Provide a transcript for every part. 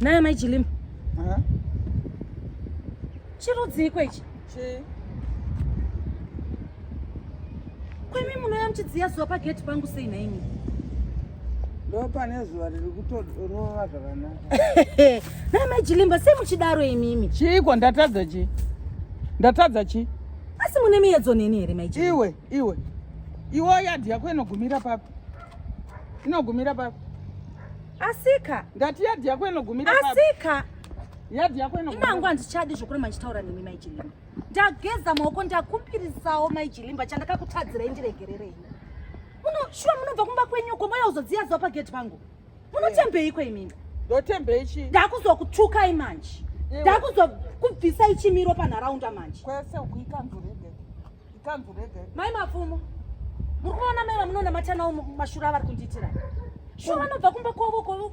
Na Amai Jilimba. Chirudziko ichi. Kwemi muno yamchidziya zuva pagate pangu sei na imi. Ndo pane zuva riri kutorova zvakanaka. Na Amai Jilimba sei muchidaro imimi. Chiiko ndatadza chi? Ndatadza chi? Asi mune muedzo neni here Amai Jilimba. Iwe yadhi yako inogumira papi? Inogumira papi? Asika. Ngati yadhi yako inogumira papi? Asika. Yadhi yako inogumira. Inangu handichadi zvokuri manchitaura nemi Amai Jilimba. Ndageza maoko ndakumbirisawo Amai Jilimba chandakakutadzira indiregererei. Shuwa munobva kumba kwenyuko moya uzodziya zuva pagate pangu. Munotembei kweimimi. Ndotembei chi? Ndakuzokutsvukai manje. Ndakuzokubvisai chimiro panharaunda manje. Kwese ukuikanzurege. Ikanzurege. Mai mapfumo. Muri kuona mai vamunonda matanawo mashura vari kundiitira. Shuwa vanobva kumba kwavo.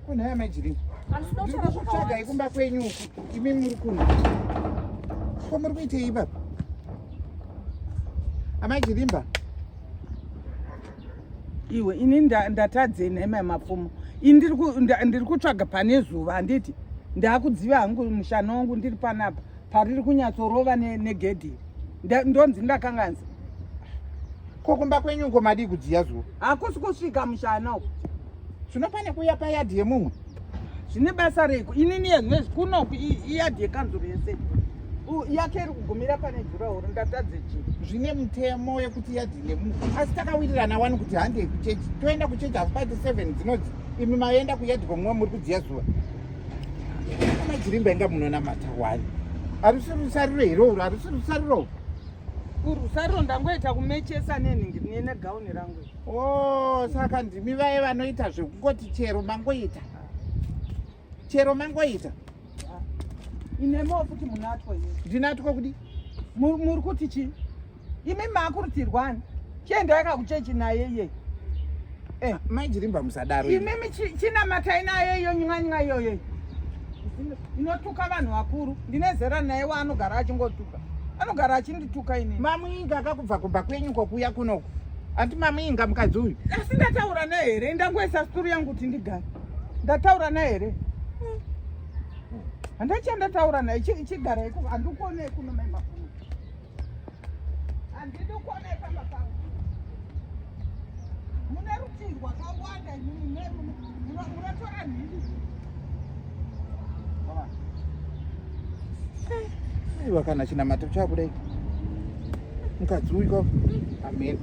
Kuna Amai Jilimba. Ndiri kutsvagai kumba kwenyu uku. Imi muri kuno. Ko muri kuitei ipapo? Amai Jilimba. Iwe ini ndatadzei naimai mapfumo. Ndiri kutsvaga pane zuva handiti. Ndakudziva hangu mushana wangu ndiri panapa. Pariri kunyatsorova negedhi. Ndonzi ndakanganzi. Ko kumba kwenyu uko madi kudziya zuva? Hakusi kusvika mushana uku. Zvinopane kuya payadhi yemumwe. Zvine basa reiko? Inini yezvinezvi kunoku iyadhi yekanzuro yese. Yake iri kugumira pane jurahoro ndatadze chii? Zvine mutemo wekuti yadhi yemumwe. Asi takawirirana wani kuti handei kuchechi. Toenda kuchechi hapati 7 dzinodzi. Imi maenda kuyadhi kwamwe muri kudziya zuva. Amai Jilimba inga munonamata wani. Harisi rusariro iroro, harisi rusariro. Rusariro ndangoita kumechesa negauni rangu. Saka ndimi vaye vanoita zvekungoti chero mangoita. Chero mangoita. Inemowo futi munatwa iye. Ndinatwa kudi? Muri kuti chi? Imi makurutirwani? Chienda yakakuchechi naye iye. Amai Jilimba musadaro. Imimi chinamatai naye iyo nyanga iyoyo. Inotuka vanhu vakuru. Ndine zera naye waanogara achingotuka. Anogara achindituka ini. Mamuinga akakubva kumba kwenyu kokuya kunoko. Ati mamuinga mukadzi uyu. Asi ndataura naye here? Ndangoisa situru yangu kuti ndigare. Ndataura naye here? Handachandataura naye chigara iko handikuonei kuno mai mapfumo. Handidi kuonei pamba pangu. Mune rutirwa kawanda munotora nhindi. Aiwa kana chinamato chakudai. Mukadzi uyu ko. Amen.